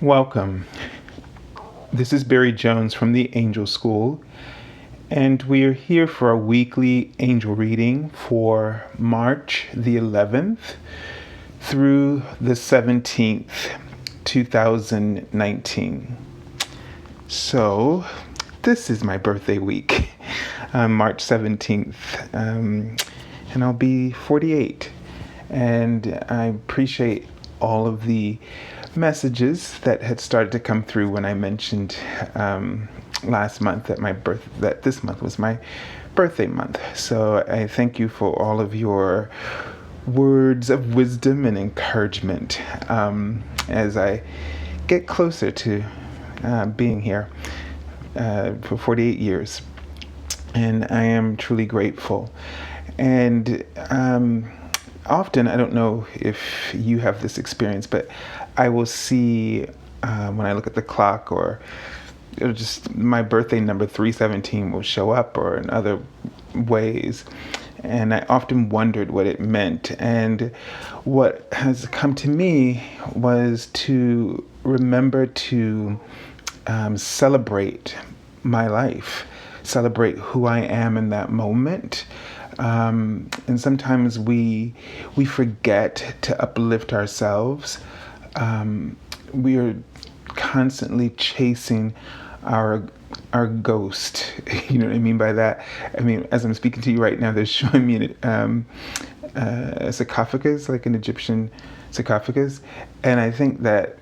Welcome. This is Barry Jones from the Angel School, and we are here for a weekly angel reading for March the 11th through the 17th, 2019. So, this is my birthday week, March 17th, and I'll be 48. And I appreciate all of the messages that had started to come through when I mentioned last month that this month was my birthday month. So I thank you for all of your words of wisdom and encouragement as I get closer to being here for 48 years. And I am truly grateful. And often, I don't know if you have this experience, but I will see when I look at the clock, or it'll just my birthday number 317 will show up, or in other ways. And I often wondered what it meant. And what has come to me was to remember to celebrate my life, celebrate who I am in that moment. And sometimes we forget to uplift ourselves. We are constantly chasing our ghost. You know what I mean by that? I mean, as I'm speaking to you right now, they're showing me a sarcophagus, like an Egyptian sarcophagus, and I think that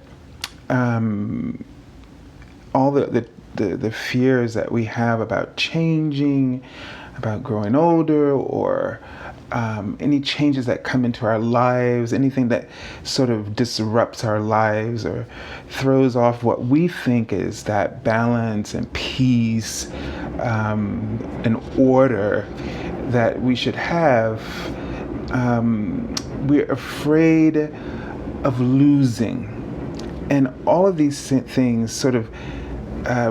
all the fears that we have about changing, about growing older, or any changes that come into our lives, anything that sort of disrupts our lives or throws off what we think is that balance and peace and order that we should have, we're afraid of losing. And all of these things sort of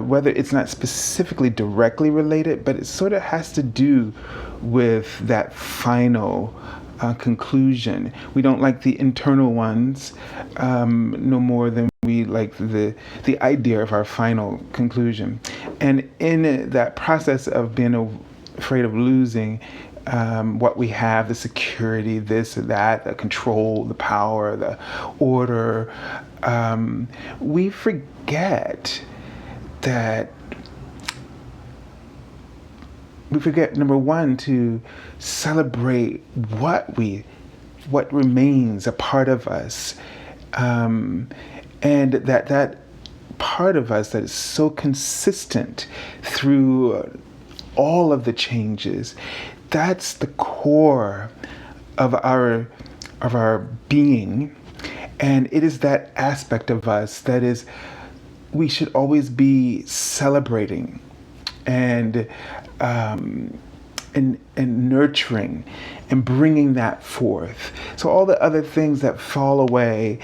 whether it's not specifically directly related, but it sort of has to do with that final conclusion. We don't like the internal ones no more than we like the idea of our final conclusion. And in that process of being afraid of losing what we have, the security, this or that, the control, the power, the order, we forget that we forget, number one, to celebrate what remains a part of us, and that part of us that is so consistent through all of the changes. That's the core of our being, and it is that aspect of us that is we should always be celebrating and nurturing and bringing that forth. So all the other things that fall away,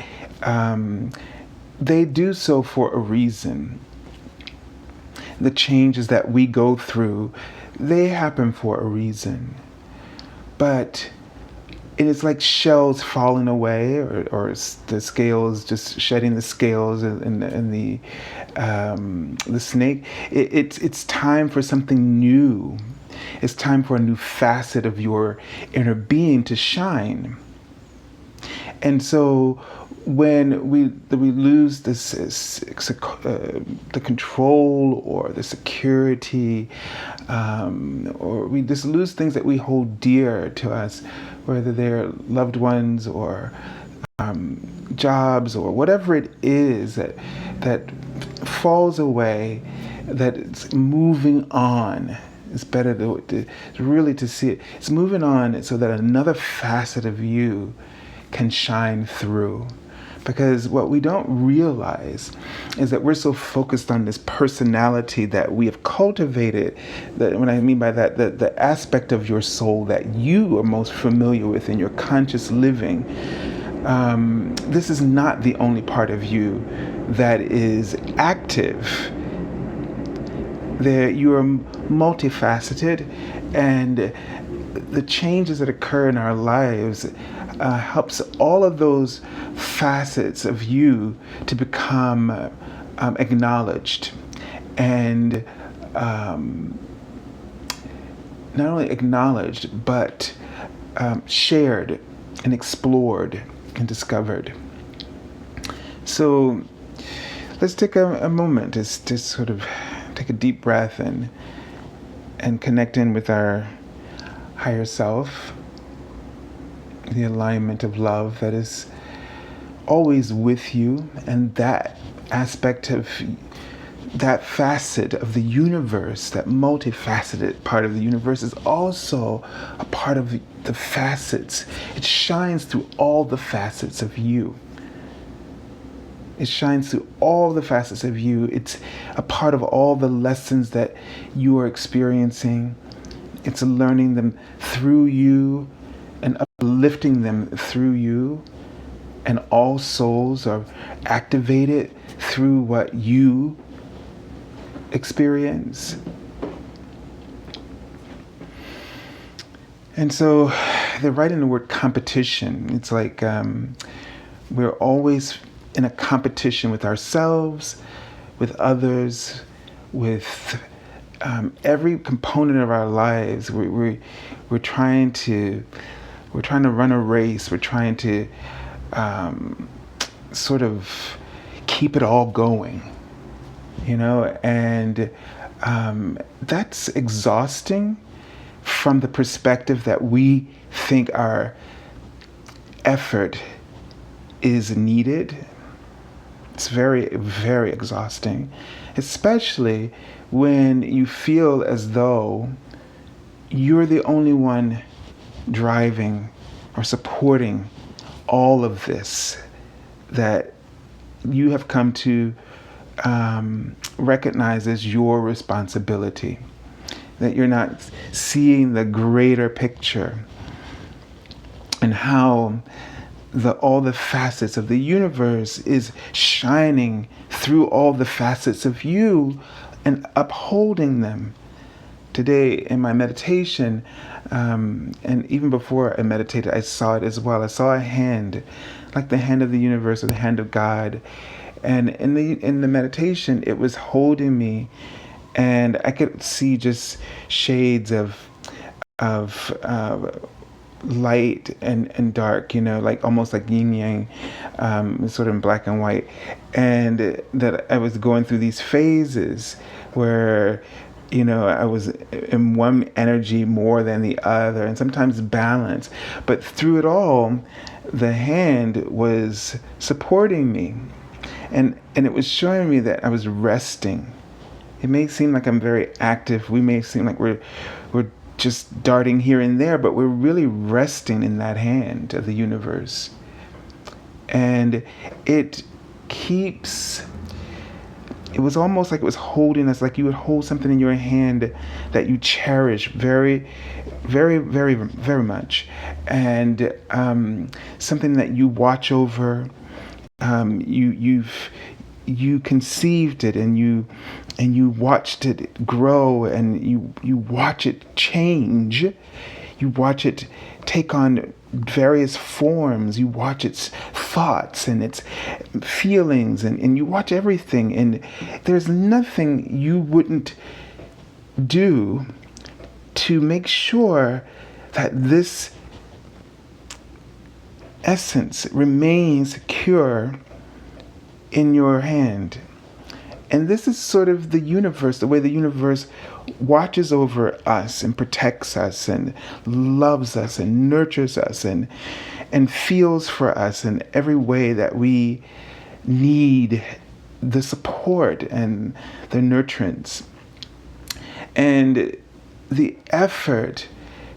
they do so for a reason. The changes that we go through, they happen for a reason. But it is like shells falling away, or the scales just shedding the scales, and the snake. It's time for something new. It's time for a new facet of your inner being to shine. And so when we lose this the control or the security, or we just lose things that we hold dear to us, whether they're loved ones or jobs or whatever it is that falls away, that it's moving on. It's better to really to see it. It's moving on so that another facet of you can shine through. Because what we don't realize is that we're so focused on this personality that we have cultivated, that what I mean by that, the aspect of your soul that you are most familiar with in your conscious living. This is not the only part of you that is active. You are multifaceted, and the changes that occur in our lives helps all of those facets of you to become acknowledged and not only acknowledged, but shared and explored and discovered. So let's take a moment to sort of take a deep breath and connect in with our higher self, the alignment of love that is always with you, and that aspect of that facet of the universe, that multifaceted part of the universe, is also a part of the facets. It shines through all the facets of you. It shines through all the facets of you. It's a part of all the lessons that you are experiencing. It's learning them through you and uplifting them through you. And all souls are activated through what you experience. And so they're right in the word competition. It's like we're always in a competition with ourselves, with others, with every component of our lives. We're trying to run a race. We're trying to sort of keep it all going, and that's exhausting from the perspective that we think our effort is needed. It's very, very exhausting, especially when you feel as though you're the only one driving or supporting all of this that you have come to recognize as your responsibility, that you're not seeing the greater picture and how all the facets of the universe is shining through all the facets of you and upholding them. Today in my meditation, and even before I meditated, I saw it as well. I saw a hand, like the hand of the universe or the hand of God. And in the meditation, it was holding me, and I could see just shades of light and dark, like almost like yin yang, sort of in black and white, and that I was going through these phases where I was in one energy more than the other, and sometimes balance. But through it all, the hand was supporting me, and it was showing me that I was resting. It may seem like I'm very active. We may seem like we're just darting here and there, but we're really resting in that hand of the universe. And it was almost like it was holding us, like you would hold something in your hand that you cherish very, very, very, very much, and something that you watch over. You conceived it, and you watched it grow, and you watch it change. You watch it take on various forms. You watch its thoughts and its feelings, and you watch everything, and there's nothing you wouldn't do to make sure that this essence remains secure in your hand. And this is sort of the universe, the way the universe watches over us and protects us and loves us and nurtures us and feels for us in every way that we need the support and the nurturance. And the effort,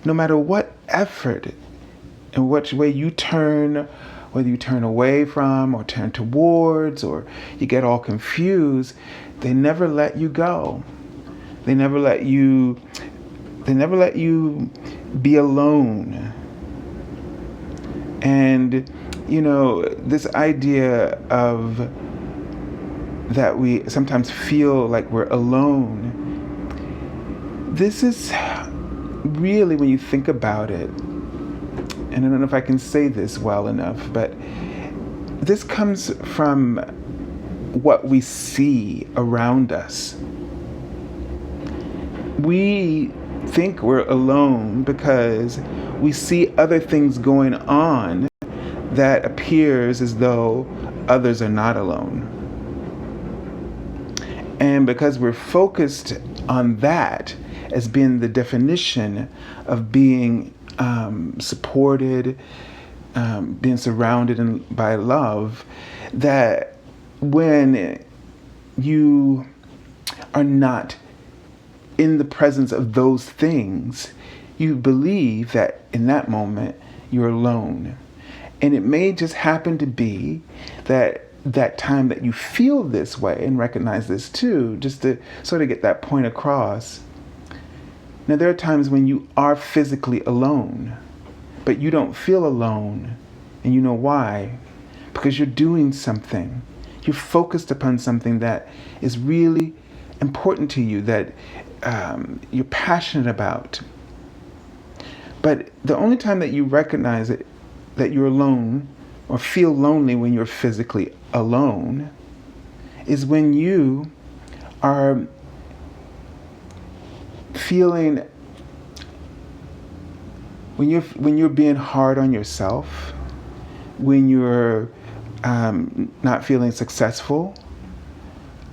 no matter what effort and which way you turn, whether you turn away from or turn towards or you get all confused, they never let you go. They never let you be alone. And this idea of that we sometimes feel like we're alone, this is really, when you think about it, and I don't know if I can say this well enough, but this comes from what we see around us. We think we're alone because we see other things going on that appears as though others are not alone. And because we're focused on that as being the definition of being supported, being surrounded by love, that when you are not in the presence of those things, you believe that in that moment you're alone. And it may just happen to be that time that you feel this way, and recognize this too, just to sort of get that point across. Now, there are times when you are physically alone, but you don't feel alone. And you know why? Because you're doing something. You're focused upon something that is really important to you, that you're passionate about. But the only time that you recognize it, that you're alone or feel lonely when you're physically alone, is when you are feeling, when you're being hard on yourself, when you're not feeling successful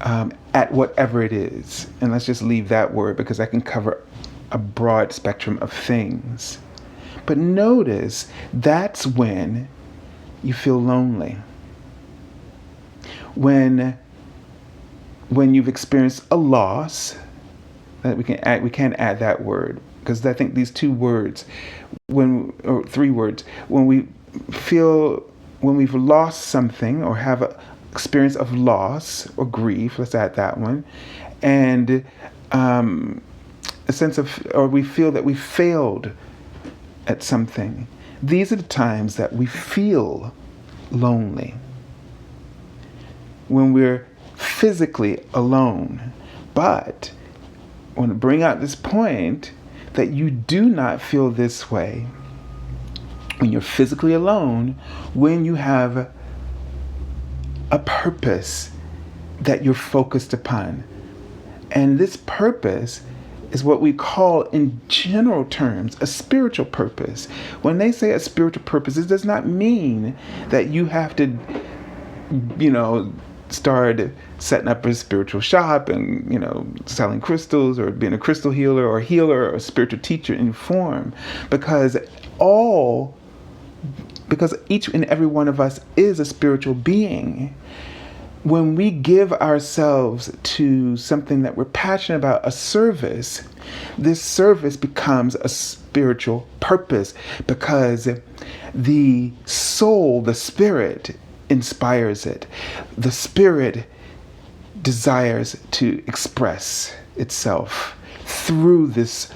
at whatever it is. And let's just leave that word because I can cover a broad spectrum of things. But notice that's when you feel lonely. When you've experienced a loss, that we can add that word, because I think these two words, or three words, when we've lost something or have an experience of loss or grief, let's add that one, and a sense of, or we feel that we failed at something. These are the times that we feel lonely. When we're physically alone. But I want to bring out this point that you do not feel this way when you're physically alone, when you have a purpose that you're focused upon. And this purpose is what we call, in general terms, a spiritual purpose. When they say a spiritual purpose, it does not mean that you have to, start setting up a spiritual shop and, selling crystals or being a crystal healer or a spiritual teacher in form. Because each and every one of us is a spiritual being. When we give ourselves to something that we're passionate about, a service, this service becomes a spiritual purpose because the soul, the spirit, inspires it. The spirit desires to express itself through this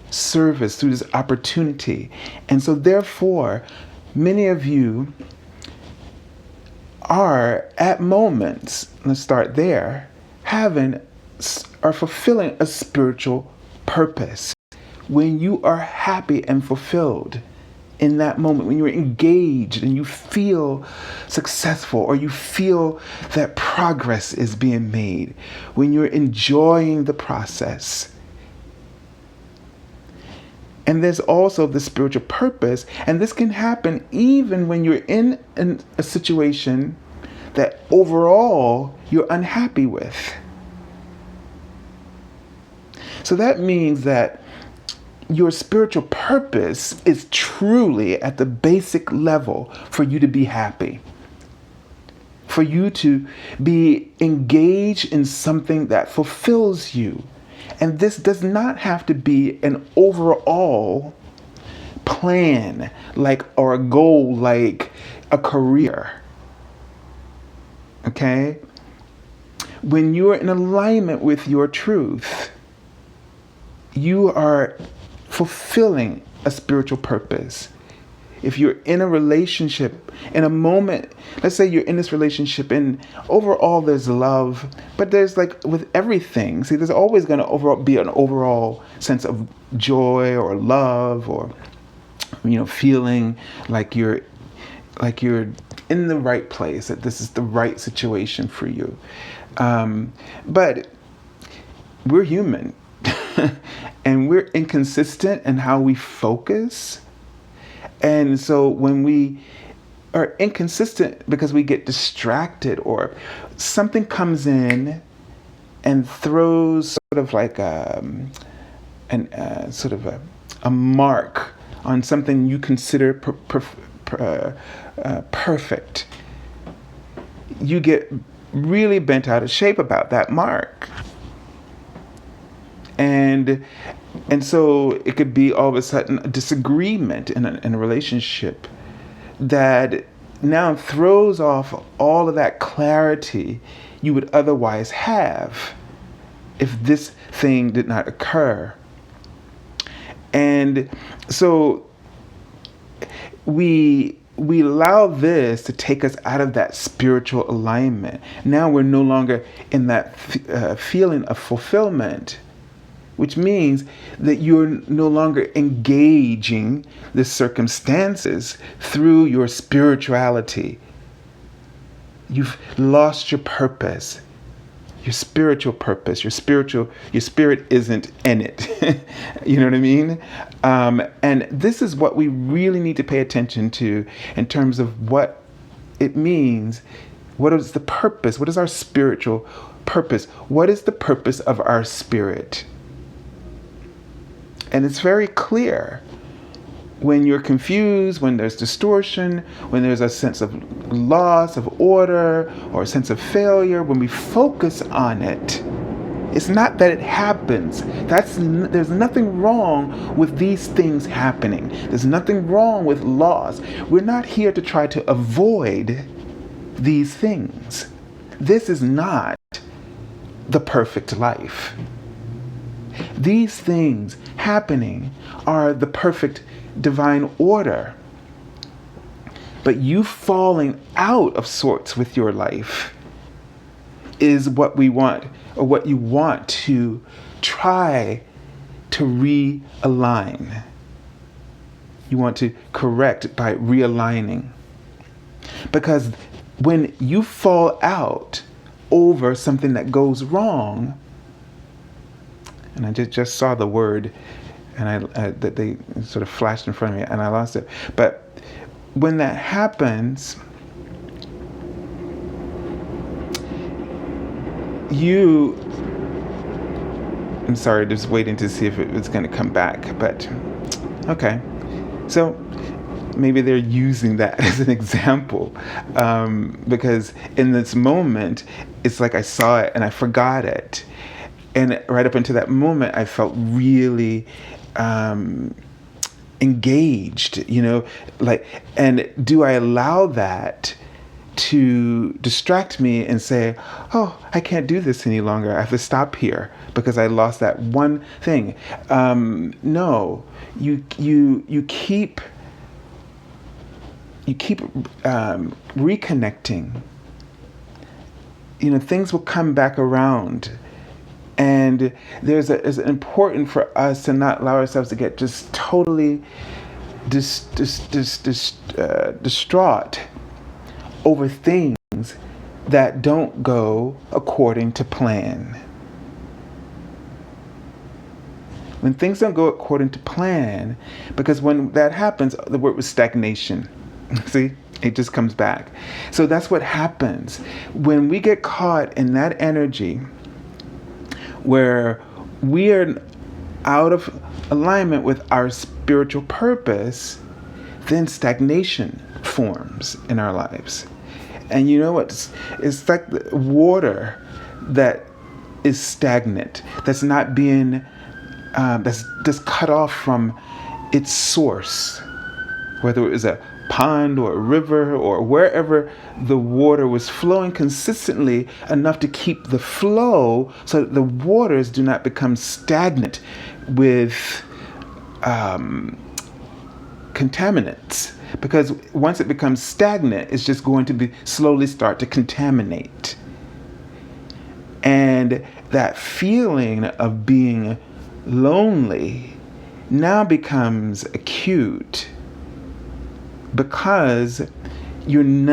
service, through this opportunity. And so therefore, many of you are at moments, let's start there, are fulfilling a spiritual purpose. When you are happy and fulfilled in that moment, when you're engaged and you feel successful, or you feel that progress is being made, when you're enjoying the process. And there's also the spiritual purpose, and this can happen even when you're in a situation that overall you're unhappy with. So that means that your spiritual purpose is truly at the basic level for you to be happy, for you to be engaged in something that fulfills you. And this does not have to be an overall plan, or a goal, like a career. Okay? When you're in alignment with your truth, you are fulfilling a spiritual purpose. If you're in a relationship, in a moment, let's say you're in this relationship and overall there's love, but there's with everything, there's always going to be an overall sense of joy or love or feeling like you're in the right place, that this is the right situation for you. But we're human and we're inconsistent in how we focus. And so when we are inconsistent because we get distracted, or something comes in and throws sort of like a mark on something you consider perfect, you get really bent out of shape about that mark. And so it could be all of a sudden a disagreement in a relationship that now throws off all of that clarity you would otherwise have if this thing did not occur. And so we allow this to take us out of that spiritual alignment. Now we're no longer in that feeling of fulfillment, which means that you're no longer engaging the circumstances through your spirituality. You've lost your purpose, your spiritual purpose. Your spirit isn't in it. You know what I mean? And this is what we really need to pay attention to in terms of what it means. What is the purpose? What is our spiritual purpose? What is the purpose of our spirit? And it's very clear. When you're confused, when there's distortion, when there's a sense of loss of order or a sense of failure, when we focus on it, it's not that it happens. There's nothing wrong with these things happening. There's nothing wrong with loss. We're not here to try to avoid these things. This is not the perfect life. These things happening are the perfect divine order. But you falling out of sorts with your life is what we want, or what you want to try to realign. You want to correct by realigning. Because when you fall out over something that goes wrong, and I just saw the word, and that they sort of flashed in front of me, and I lost it. But when that happens, I'm sorry, just waiting to see if it was going to come back. But okay, so maybe they're using that as an example, because in this moment, it's like I saw it and I forgot it. And right up until that moment, I felt really engaged, and do I allow that to distract me and say, oh, I can't do this any longer. I have to stop here because I lost that one thing. No, you keep reconnecting. Things will come back around. And it's important for us to not allow ourselves to get just totally distraught over things that don't go according to plan. When things don't go according to plan, because when that happens, the word was stagnation. See? It just comes back. So that's what happens. When we get caught in that energy, where we are out of alignment with our spiritual purpose, then stagnation forms in our lives. And you know what? It's like the water that is stagnant, that's not being, that's just cut off from its source, whether it was a pond or a river or wherever the water was flowing consistently enough to keep the flow so that the waters do not become stagnant with contaminants. Because once it becomes stagnant, it's just going to slowly start to contaminate. And that feeling of being lonely now becomes acute. because you're in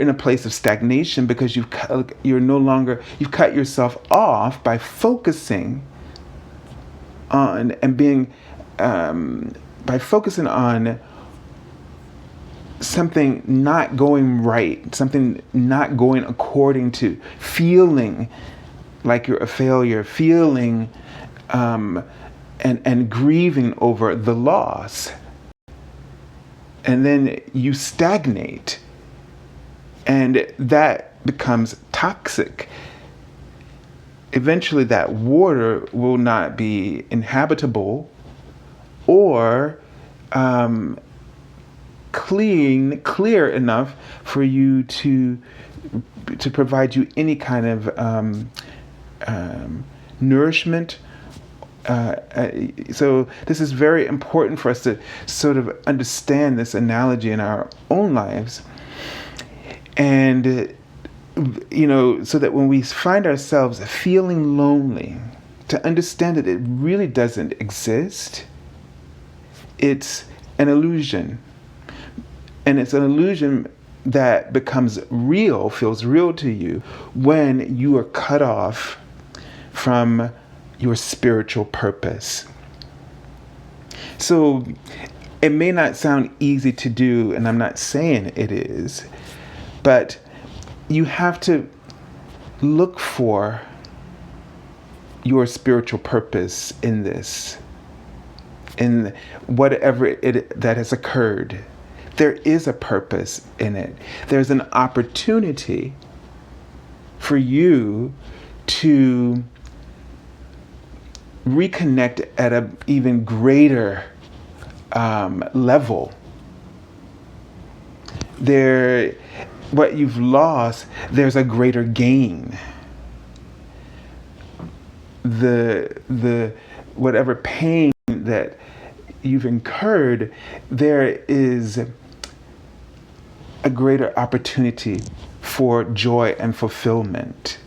a place of stagnation, because you've cut yourself off by focusing on something not going right, something not going according to, feeling like you're a failure, feeling and grieving over the loss. And then you stagnate, and that becomes toxic. Eventually that water will not be inhabitable or clear enough for you to provide you any kind of nourishment. So this is very important for us to sort of understand this analogy in our own lives. And, so that when we find ourselves feeling lonely, to understand that it really doesn't exist. It's an illusion. And it's an illusion that becomes real, feels real to you, when you are cut off from your spiritual purpose. So it may not sound easy to do, and I'm not saying it is, but you have to look for your spiritual purpose in this, in whatever that has occurred. There is a purpose in it. There's an opportunity for you to reconnect at an even greater level. What you've lost, there's a greater gain. The whatever pain that you've incurred, there is a greater opportunity for joy and fulfillment.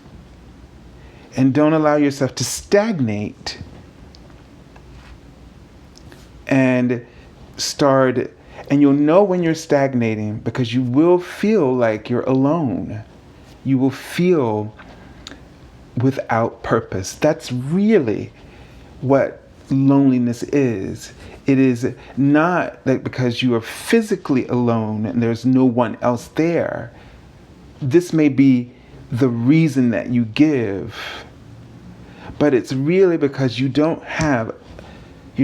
And don't allow yourself to stagnate and you'll know when you're stagnating, because you will feel like you're alone. You will feel without purpose. That's really what loneliness is. It is not that because you are physically alone and there's no one else there. This may be the reason that you give, but it's really because you're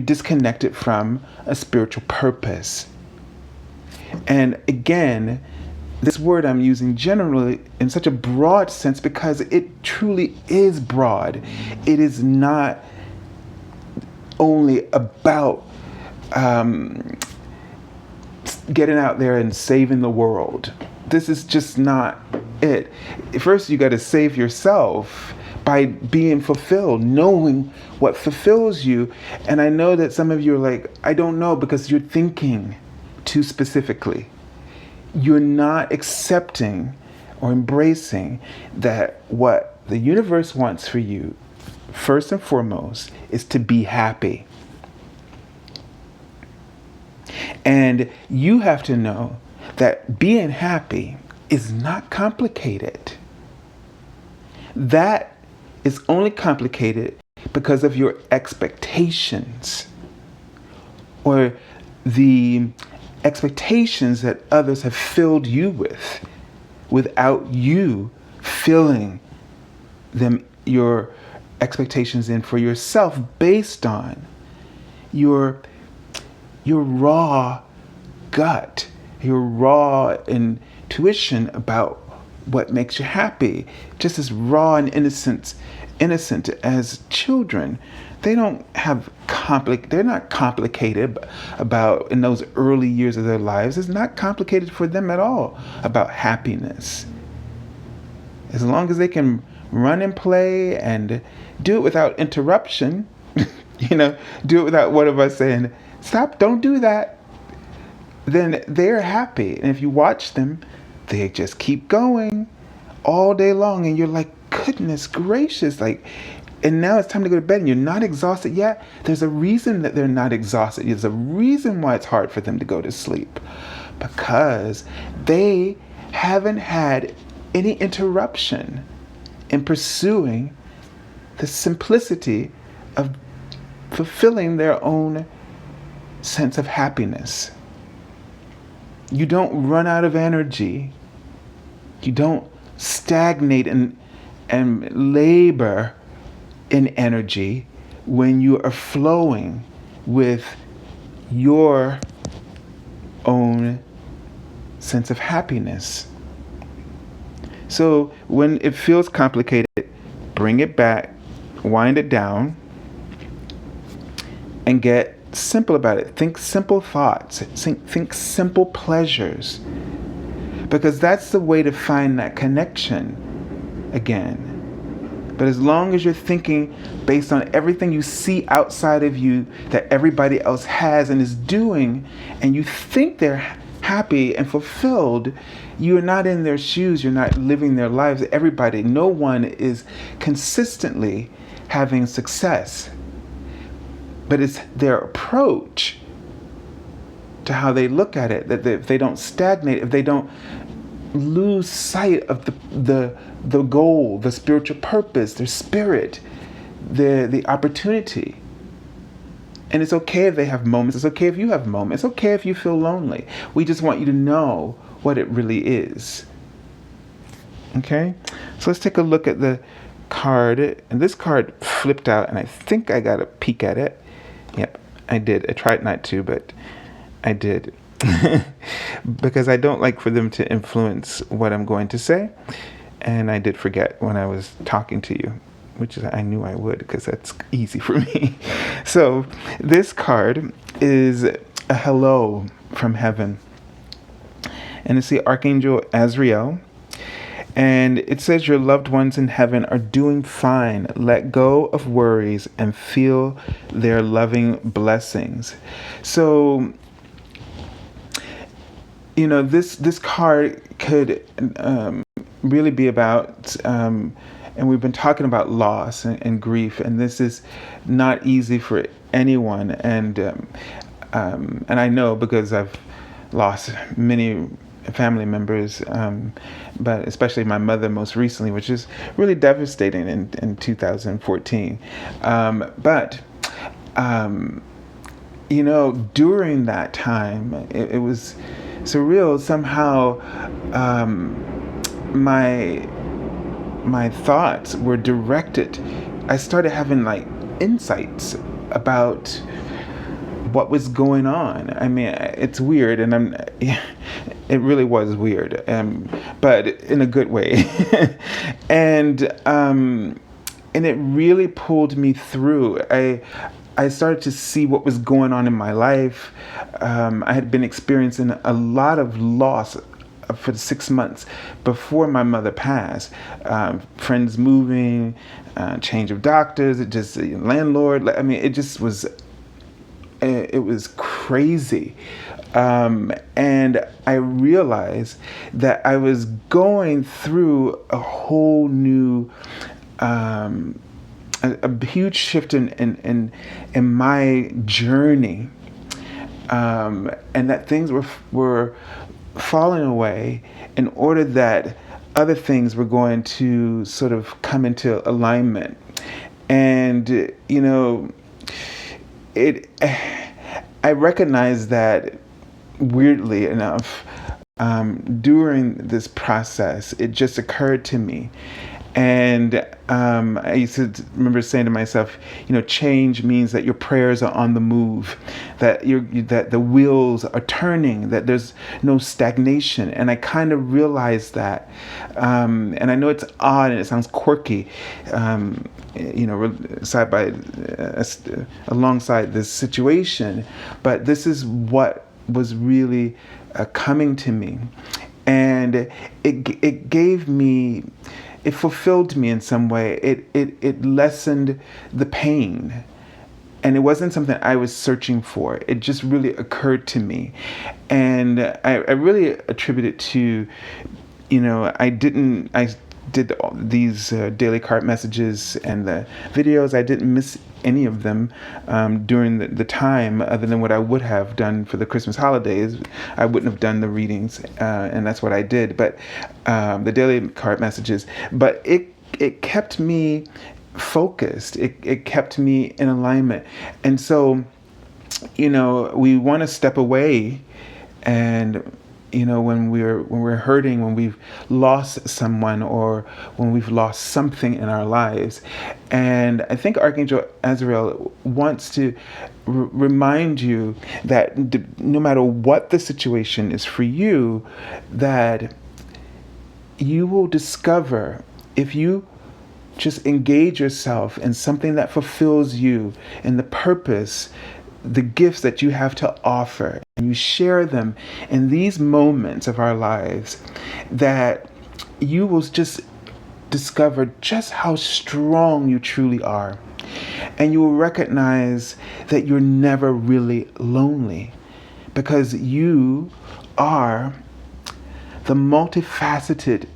disconnected from a spiritual purpose. And again, this word I'm using generally in such a broad sense because it truly is broad. It is not only about getting out there and saving the world. This is just not it. First, you got to save yourself by being fulfilled, knowing what fulfills you. And I know that some of you are like, I don't know, because you're thinking too specifically. You're not accepting or embracing that what the universe wants for you, first and foremost, is to be happy. And you have to know that being happy is not complicated. That is only complicated because of your expectations, or the expectations that others have filled you with, without you filling them, your expectations in for yourself, based on your raw gut, your raw intuition about what makes you happy. Just as raw and innocent as children. They don't have they're not complicated about, in those early years of their lives, it's not complicated for them at all about happiness. As long as they can run and play and do it without interruption, do it without one of us saying, stop, don't do that, then they're happy. And if you watch them, they just keep going all day long, and you're like, goodness gracious, like, And now it's time to go to bed and you're not exhausted yet. There's a reason that they're not exhausted. There's a reason why it's hard for them to go to sleep. Because they haven't had any interruption in pursuing the simplicity of fulfilling their own sense of happiness. You don't run out of energy. You don't stagnate and labor in energy when you are flowing with your own sense of happiness. So when it feels complicated, bring it back, wind it down, and get simple about it. Think simple thoughts. Think simple pleasures. Because that's the way to find that connection again. But as long as you're thinking based on everything you see outside of you that everybody else has and is doing, and you think they're happy and fulfilled, you're not in their shoes, you're not living their lives. No one is consistently having success. But it's their approach to how they look at it, that if they don't stagnate, if they don't lose sight of the goal, the spiritual purpose, their spirit, the opportunity. And it's okay if they have moments. It's okay if you have moments. It's okay if you feel lonely. We just want you to know what it really is. Okay? So let's take a look at the card. And this card flipped out, and I think I got a peek at it. Yep, I did. I tried not to, but I did. Because I don't like for them to influence what I'm going to say. And I did forget when I was talking to you, which I knew I would, because that's easy for me. So this card is a hello from heaven. And it's the Archangel Azrael. And it says your loved ones in heaven are doing fine. Let go of worries and feel their loving blessings. So, this card could really be about, and we've been talking about loss and grief, and this is not easy for anyone. And I know because I've lost many family members, but especially my mother most recently, which is really devastating in 2014. During that time, it was surreal. Somehow, my thoughts were directed. I started having insights about what was going on. I mean, it's weird, and it really was weird, but in a good way. and it really pulled me through. I started to see what was going on in my life. I had been experiencing a lot of loss for 6 months before my mother passed. Friends moving, change of doctors, landlord. I mean, it just was. It was crazy. And I realized that I was going through a whole new, a huge shift in my journey, and that things were falling away in order that other things were going to sort of come into alignment. And I recognize that, weirdly enough, during this process, it just occurred to me. And I used to remember saying to myself, change means that your prayers are on the move, that that the wheels are turning, that there's no stagnation. And I kind of realized that. And I know it's odd and it sounds quirky, alongside this situation, but this is what was really coming to me, and it gave me. It fulfilled me in some way. It lessened the pain. And it wasn't something I was searching for. It just really occurred to me. And I really attribute it to, I did these daily card messages and the videos. I didn't miss any of them during the time, other than what I would have done for the Christmas holidays. I wouldn't have done the readings, and that's what I did. But the daily card messages, but it kept me focused. It kept me in alignment. And so, we want to step away, and when we're hurting, when we've lost someone, or when we've lost something in our lives. And I think Archangel Azrael wants to remind you that no matter what the situation is for you, that you will discover, if you just engage yourself in something that fulfills you and the purpose, the gifts that you have to offer, and you share them in these moments of our lives, that you will just discover just how strong you truly are. And you will recognize that you're never really lonely, because you are the multifaceted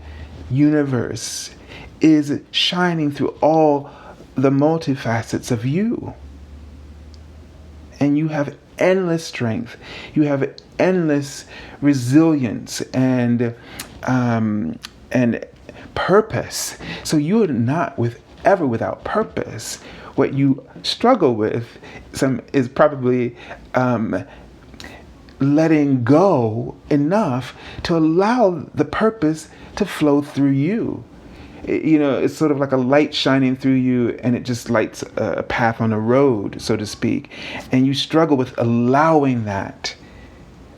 universe is shining through all the multifacets of you. And you have endless strength. You have endless resilience and purpose. So you are not ever without purpose. What you struggle with is probably letting go enough to allow the purpose to flow through you. It's sort of like a light shining through you, and it just lights a path on a road, so to speak. And you struggle with allowing that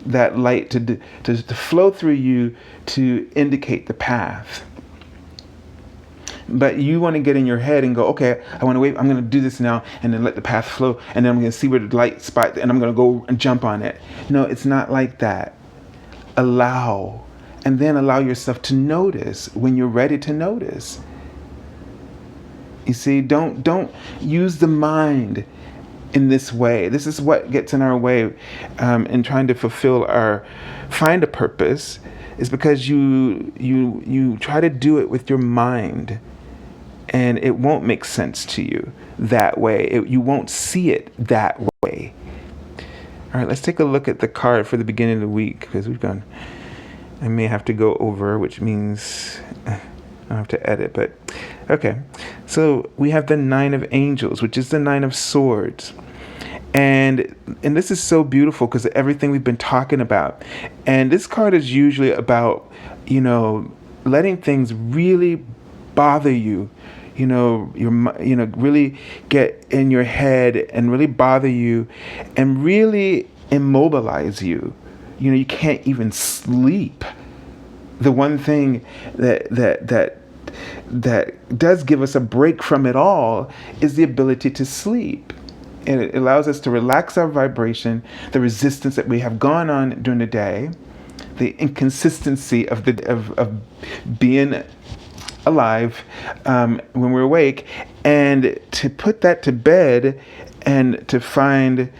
light to flow through you to indicate the path. But you want to get in your head and go, okay, I want to wait. I'm going to do this now, and then let the path flow, and then I'm going to see where the light spot, and I'm going to go and jump on it. No, it's not like that. Allow. And then allow yourself to notice when you're ready to notice. You see, don't use the mind in this way. This is what gets in our way in trying to find a purpose, is because you try to do it with your mind, and it won't make sense to you that way. You won't see it that way. All right, let's take a look at the card for the beginning of the week, because I may have to go over, which means I have to edit, but okay. So we have the 9 of Angels, which is the 9 of Swords. And this is so beautiful because of everything we've been talking about. And this card is usually about, letting things really bother you, really get in your head and really bother you and really immobilize you. You can't even sleep. The one thing that does give us a break from it all is the ability to sleep. And it allows us to relax our vibration, the resistance that we have gone on during the day, the inconsistency of being alive when we're awake, and to put that to bed and to find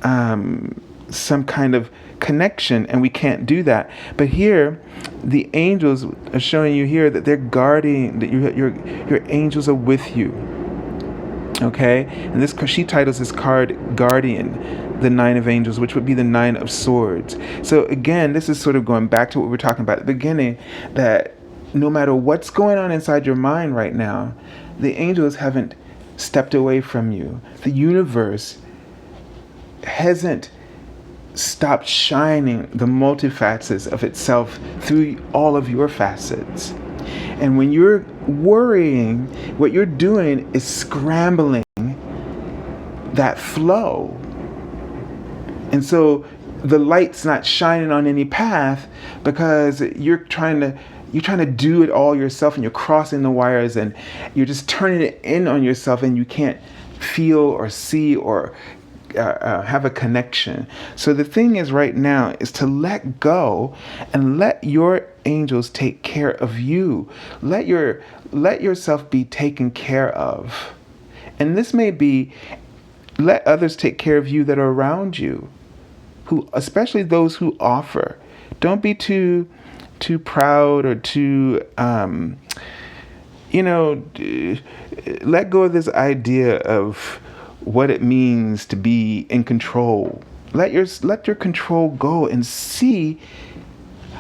some kind of connection. And we can't do that. But here, the angels are showing you here that they're guarding, that your angels are with you. Okay, and she titles this card Guardian, the 9 of Angels, which would be the 9 of Swords. So again, this is sort of going back to what we were talking about at the beginning, that no matter what's going on inside your mind right now, the angels haven't stepped away from you. The universe hasn't stopped shining the multifacets of itself through all of your facets. And when you're worrying, what you're doing is scrambling that flow. And so the light's not shining on any path because you're trying to do it all yourself, and you're crossing the wires, and you're just turning it in on yourself, and you can't feel or see or have a connection. So the thing is right now is to let go and let your angels take care of you. Let yourself be taken care of. And this may be, let others take care of you that are around you, who, especially those who offer. Don't be too proud or too let go of this idea of what it means to be in control. Let your control go and see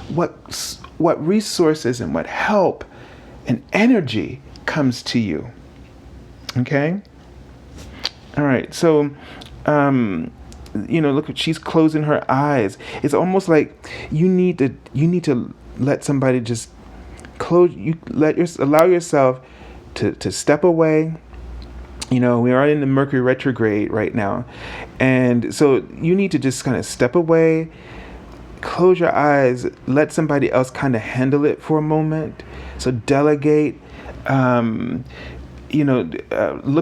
what resources and what help and energy comes to you. Okay? All right. So, look, she's closing her eyes. It's almost like you need to let somebody just allow yourself to step away. We are in the Mercury retrograde right now. And so you need to just kind of step away, close your eyes, let somebody else kind of handle it for a moment. So delegate, look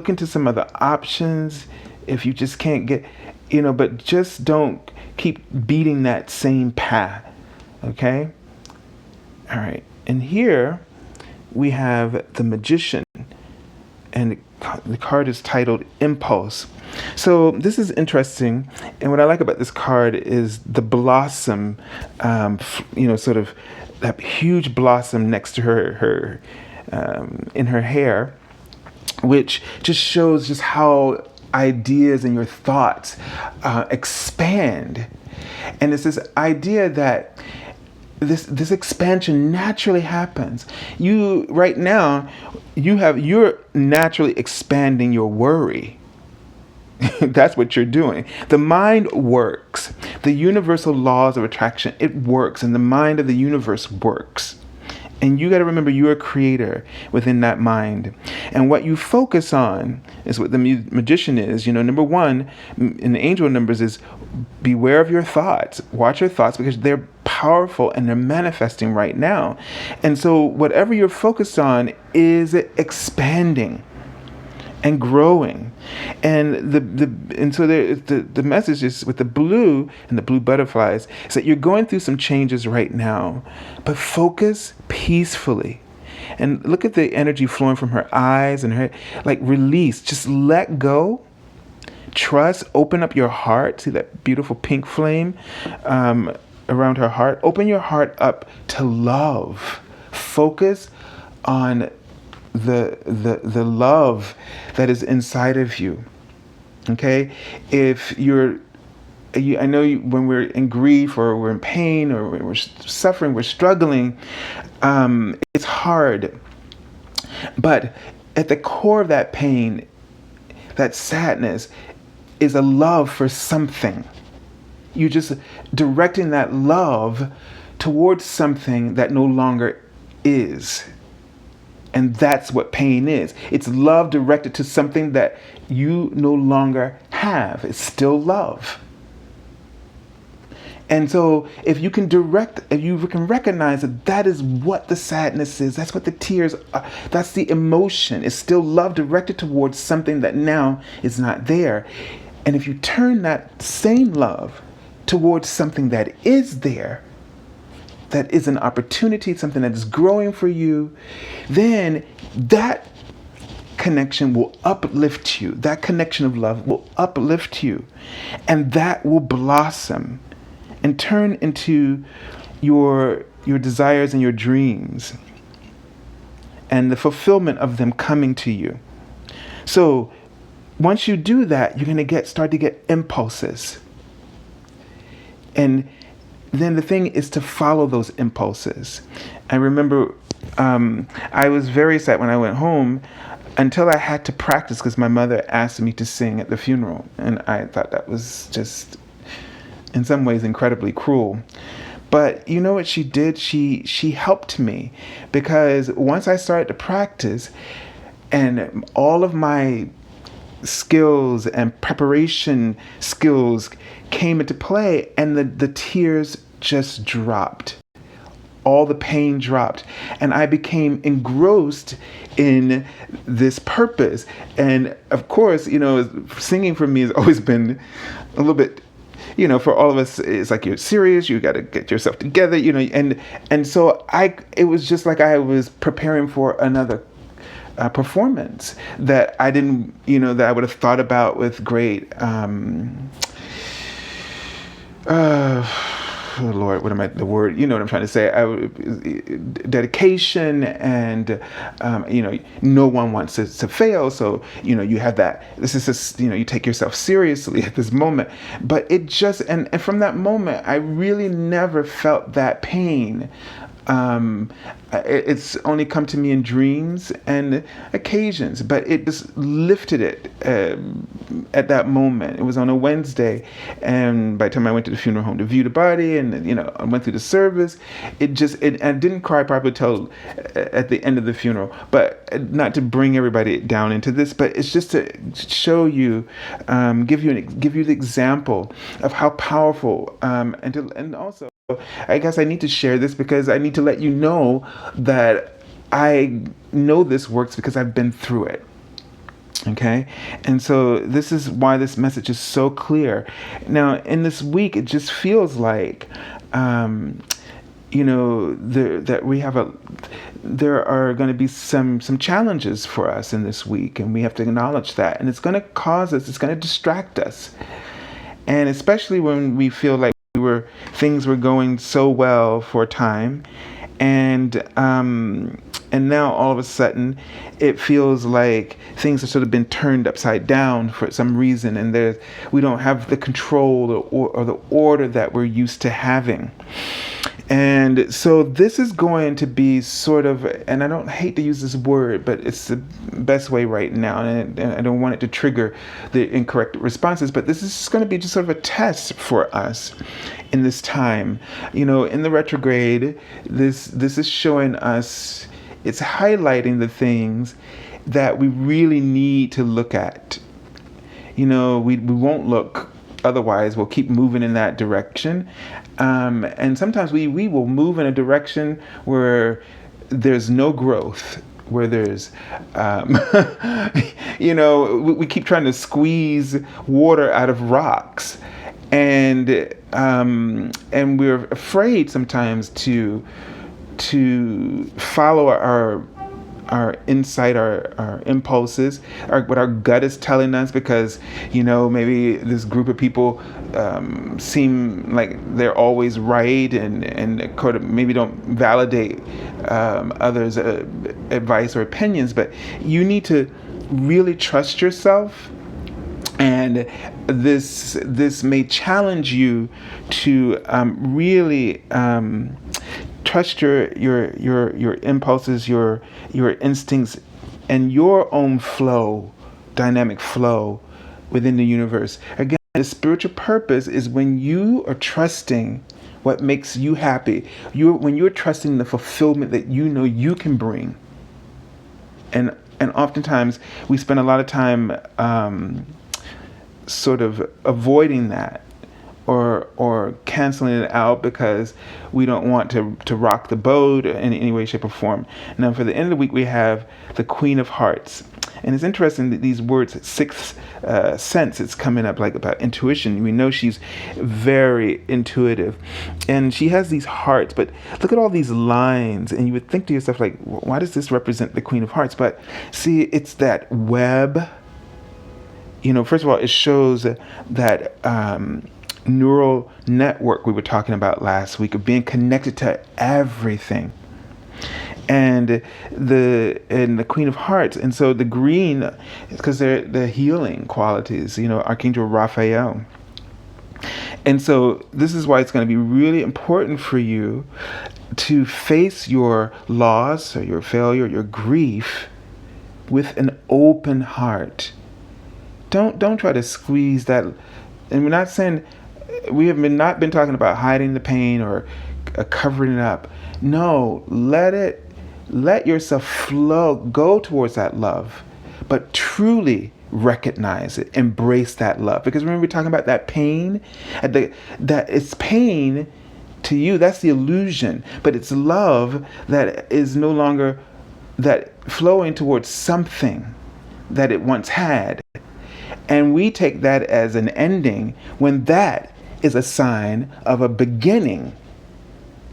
into some other options if you just can't get, but just don't keep beating that same path. Okay? All right. And here we have the Magician, and the card is titled Impulse. So this is interesting, and what I like about this card is the blossom, sort of that huge blossom next to her in her hair, which just shows just how ideas and your thoughts expand. And it's this idea that this expansion naturally happens. Right now, you're naturally expanding your worry. That's what you're doing. The mind works. The universal laws of attraction, it works, and the mind of the universe works. And you got to remember, you're a creator within that mind. And what you focus on is what the Magician is. Number one in the angel numbers is beware of your thoughts. Watch your thoughts, because they're powerful and they're manifesting right now. And so whatever you're focused on is expanding and growing. And the message is with the blue and the blue butterflies is that you're going through some changes right now, but focus peacefully. And look at the energy flowing from her eyes and her, like, release, just let go, trust, open up your heart. See that beautiful pink flame around her heart? Open your heart up to love. Focus on the love that is inside of you. Okay? If I know when we're in grief or we're in pain or we're suffering, we're struggling, it's hard. But at the core of that pain, that sadness, is a love for something. You're just directing that love towards something that no longer is. And that's what pain is. It's love directed to something that you no longer have. It's still love. And so if you can recognize that is what the sadness is, that's what the tears are, that's the emotion. It's still love directed towards something that now is not there. And if you turn that same love towards something that is there, that is an opportunity, something that is growing for you, then that connection will uplift you. That connection of love will uplift you. And that will blossom and turn into your desires and your dreams and the fulfillment of them coming to you. So once you do that, you're going to start to get impulses. And then the thing is to follow those impulses. I remember I was very sad when I went home until I had to practice, because my mother asked me to sing at the funeral. And I thought that was just, in some ways, incredibly cruel. But you know what she did? She helped me, because once I started to practice and all of my skills and preparation skills came into play, and the tears just dropped. All the pain dropped, and I became engrossed in this purpose. And of course, singing for me has always been a little bit, for all of us, it's like you're serious, you got to get yourself together, and so it was just like I was preparing for another performance that I didn't, that I would have thought about with great oh Lord, what am I, the word, you know what I'm trying to say, dedication, and, no one wants to fail. So, you have that, this is just, you take yourself seriously at this moment. But it just, and from that moment, I really never felt that pain. It's only come to me in dreams and occasions, but it just lifted it at that moment. It was on a Wednesday, and by the time I went to the funeral home to view the body, and I went through the service, I didn't cry properly till at the end of the funeral. But not to bring everybody down into this, but it's just to show you, give you the example of how powerful, and also, I guess I need to share this because I need to let you know that I know this works because I've been through it. Okay? And so this is why this message is so clear. Now, in this week, it just feels like, there are going to be some challenges for us in this week, and we have to acknowledge that. And it's going to it's going to distract us. And especially when we feel like things were going so well for a time, and now all of a sudden it feels like things have sort of been turned upside down for some reason, and we don't have the control or the order that we're used to having. And so this is going to be sort of, and I don't hate to use this word, but it's the best way right now, and I don't want it to trigger the incorrect responses, but this is going to be just sort of a test for us in this time. In the retrograde, this is showing us, it's highlighting the things that we really need to look at. We won't look, otherwise we'll keep moving in that direction. And sometimes we will move in a direction where there's no growth, where there's, we keep trying to squeeze water out of rocks. And we're afraid sometimes to follow our insight, our impulses, what our gut is telling us, because maybe this group of people seem like they're always right, and maybe don't validate others' advice or opinions. But you need to really trust yourself, and this may challenge you to really trust your impulses, your instincts, and your own dynamic flow within the universe. Again, the spiritual purpose is when you are trusting what makes you happy. When you're trusting the fulfillment that you can bring. And oftentimes we spend a lot of time sort of avoiding that, or canceling it out because we don't want to rock the boat in any way, shape, or form. Now, for the end of the week, we have the Queen of Hearts. And it's interesting that these words, sixth sense, it's coming up like about intuition. We know she's very intuitive. And she has these hearts, but look at all these lines. And you would think to yourself, like, why does this represent the Queen of Hearts? But see, it's that web. First of all, it shows that neural network we were talking about last week, of being connected to everything, and the Queen of Hearts. And so the green is because they're the healing qualities, Archangel Raphael. And so this is why it's going to be really important for you to face your loss or your failure, your grief, with an open heart. Don't try to squeeze that. And we're not saying, we have not been talking about hiding the pain or covering it up. No, let yourself flow, go towards that love, but truly recognize it, embrace that love. Because remember, we're talking about that pain, that it's pain to you, that's the illusion, but it's love that is no longer that flowing towards something that it once had. And we take that as an ending, when that is a sign of a beginning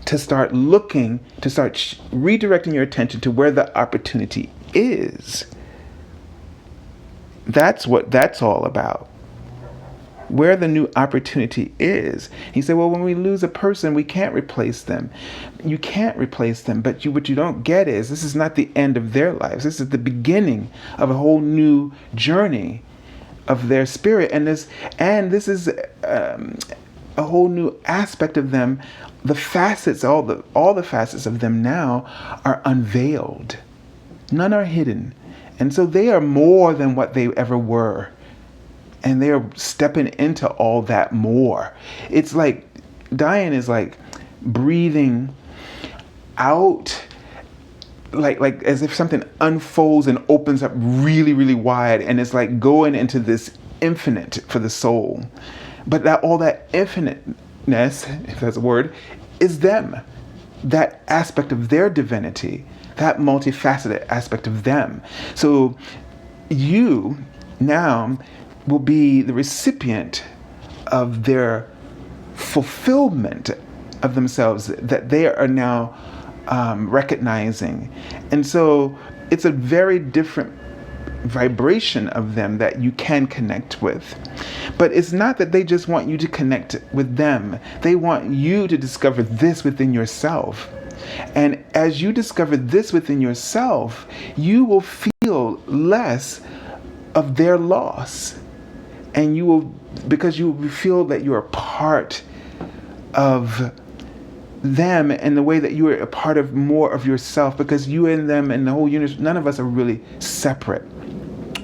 to start redirecting your attention to where the opportunity is. That's what that's all about. where the new opportunity is. He said, well, when we lose a person, we can't replace them. You can't replace them, but what you don't get is this is not the end of their lives. This is the beginning of a whole new journey of their spirit. And this is a whole new aspect of them. The facets, all the facets of them now are unveiled. None are hidden. And so they are more than what they ever were. And they're stepping into all that more. It's like dying is like breathing out, like as if something unfolds and opens up really, really wide, and it's like going into this infinite for the soul. But that all that infiniteness, if that's a word, is them. That aspect of their divinity, that multifaceted aspect of them. So you now will be the recipient of their fulfillment of themselves that they are now recognizing. And so it's a very different vibration of them that you can connect with. But it's not that they just want you to connect with them. They want you to discover this within yourself. And as you discover this within yourself, you will feel less of their loss. And you will, because you will feel that you are part of them in the way that you are a part of more of yourself, because you and them and the whole universe, none of us are really separate.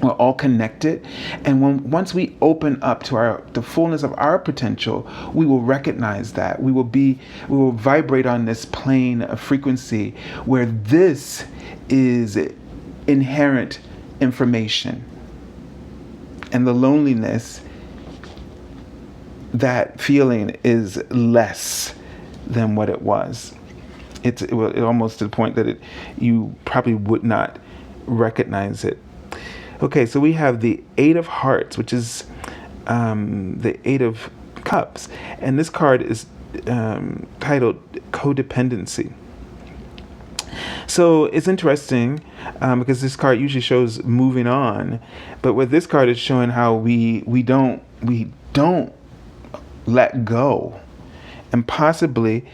We're all connected. And once we open up to the fullness of our potential, we will recognize that. We will vibrate on this plane of frequency where this is inherent information. And the loneliness, that feeling is less than what it was. It's almost to the point that you probably would not recognize it. Okay, so we have the Eight of Hearts, which is the Eight of Cups. And this card is titled Codependency. So it's interesting because this card usually shows moving on, but with this card, it's showing how we don't let go, and possibly,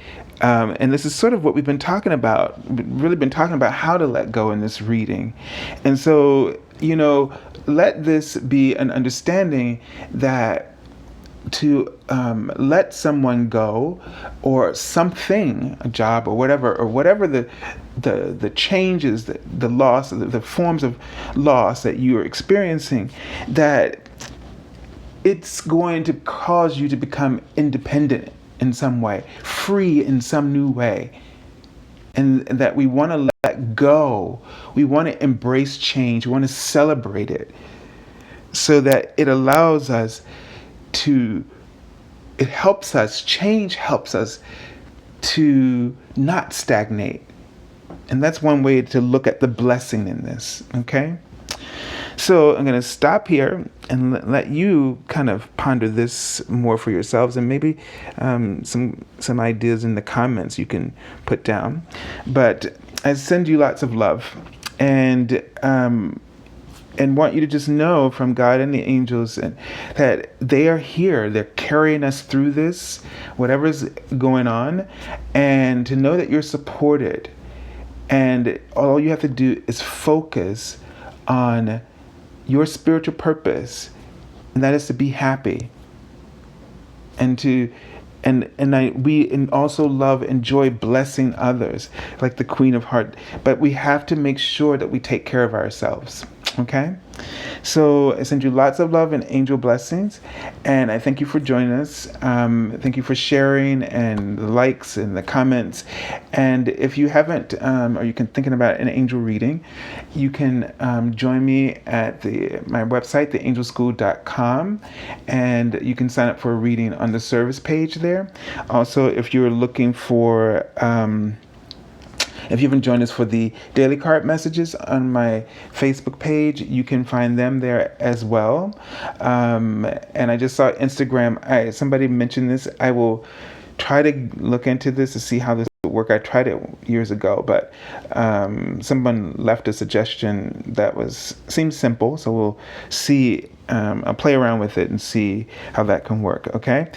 and this is sort of what we've been talking about. Really been talking about how to let go in this reading, and so let this be an understanding that to let someone go, or something, a job or whatever the changes, the loss, the forms of loss that you are experiencing, that it's going to cause you to become independent in some way, free in some new way. And that we want to let go. We want to embrace change. We want to celebrate it, so that it allows us change helps us to not stagnate. And that's one way to look at the blessing in this, okay? So I'm going to stop here and let you kind of ponder this more for yourselves, and maybe some ideas in the comments you can put down. But I send you lots of love, and want you to just know from God and the angels that they are here. They're carrying us through this, whatever's going on, and to know that you're supported. And all you have to do is focus on your spiritual purpose, and that is to be happy, and we also enjoy blessing others, like the Queen of Hearts. But we have to make sure that we take care of ourselves. Okay? So I send you lots of love and angel blessings, and I thank you for joining us. Thank you for sharing and the likes and the comments. And if you haven't, or you can thinking about an angel reading, you can join me at my website, theangelschool.com, and you can sign up for a reading on the service page there. Also, if you're looking for if you haven't joined us for the daily card messages on my Facebook page, you can find them there as well. And I just saw Instagram. Somebody mentioned this. I will try to look into this to see how this work. I tried it years ago, but someone left a suggestion that seems simple. So we'll see. I'll play around with it and see how that can work. Okay.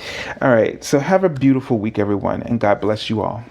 All right. So have a beautiful week, everyone, and God bless you all.